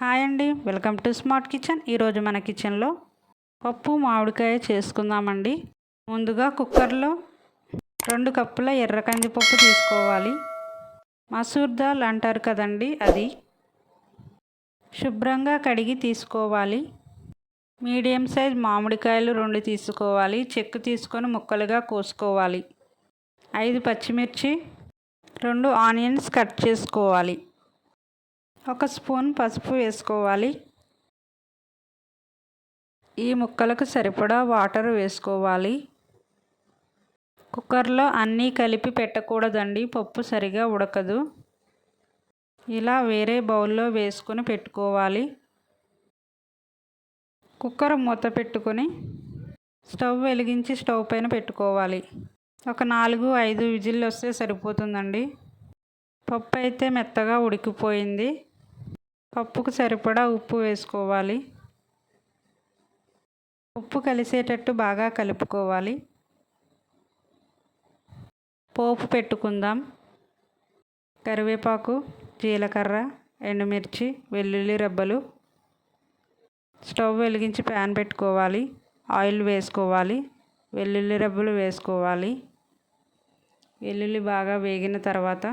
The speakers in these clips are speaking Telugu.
హాయ్ అండి, వెల్కమ్ టు స్మార్ట్ కిచెన్. ఈరోజు మన కిచెన్లో పప్పు మామిడికాయ చేసుకుందామండి. ముందుగా కుక్కర్లో 2 కప్పుల ఎర్ర కందిపప్పు తీసుకోవాలి. మసూర్ దాల్ అంటారు కదండి, అది శుభ్రంగా కడిగి తీసుకోవాలి. మీడియం సైజ్ మామిడికాయలు 2 తీసుకోవాలి. చెక్కు తీసుకొని ముక్కలుగా కోసుకోవాలి. 5 పచ్చిమిర్చి, 2 ఆనియన్స్ కట్ చేసుకోవాలి. 1 స్పూన్ పసుపు వేసుకోవాలి. ఈ ముక్కలకు సరిపడా వాటర్ వేసుకోవాలి. కుక్కర్లో అన్నీ కలిపి పెట్టకూడదండి, పప్పు సరిగా ఉడకదు. ఇలా వేరే బౌల్లో వేసుకొని పెట్టుకోవాలి. కుక్కర్ మూత పెట్టుకొని స్టవ్ వెలిగించి స్టవ్ పైన పెట్టుకోవాలి. ఒక 4-5 విజిల్లు వస్తే సరిపోతుందండి. పప్పు అయితే మెత్తగా ఉడికిపోయింది. పప్పుకు సరిపడా ఉప్పు వేసుకోవాలి. ఉప్పు కలిసేటట్టు బాగా కలుపుకోవాలి. పోపు పెట్టుకుందాం. కరివేపాకు, జీలకర్ర, ఎండుమిర్చి, వెల్లుల్లి రెబ్బలు. స్టవ్ వెలిగించి ప్యాన్ పెట్టుకోవాలి. ఆయిల్ వేసుకోవాలి. వెల్లుల్లి రెబ్బలు వేసుకోవాలి. వెల్లుల్లి బాగా వేగిన తర్వాత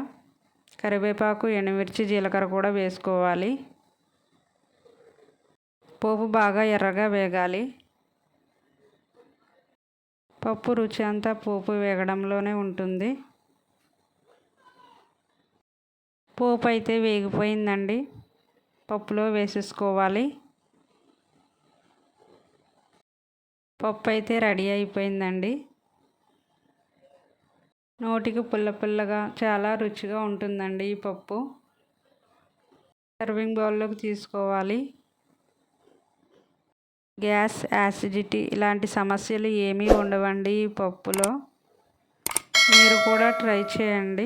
కరివేపాకు, ఎండుమిర్చి, జీలకర్ర కూడా వేసుకోవాలి. పోపు బాగా ఎర్రగా వేగాలి. పప్పు రుచి అంతా పోపు వేగడంలోనే ఉంటుంది. పోపు అయితే వేగిపోయిందండి. పప్పులో వేసేసుకోవాలి. పప్పు అయితే రెడీ అయిపోయిందండి. నోటికి పుల్ల పుల్లగా చాలా రుచిగా ఉంటుందండి ఈ పప్పు. సర్వింగ్ బౌల్లోకి తీసుకోవాలి. గ్యాస్, యాసిడిటీ ఇలాంటి సమస్యలు ఏమీ ఉండవండి ఈ పప్పులో. మీరు కూడా ట్రై చేయండి.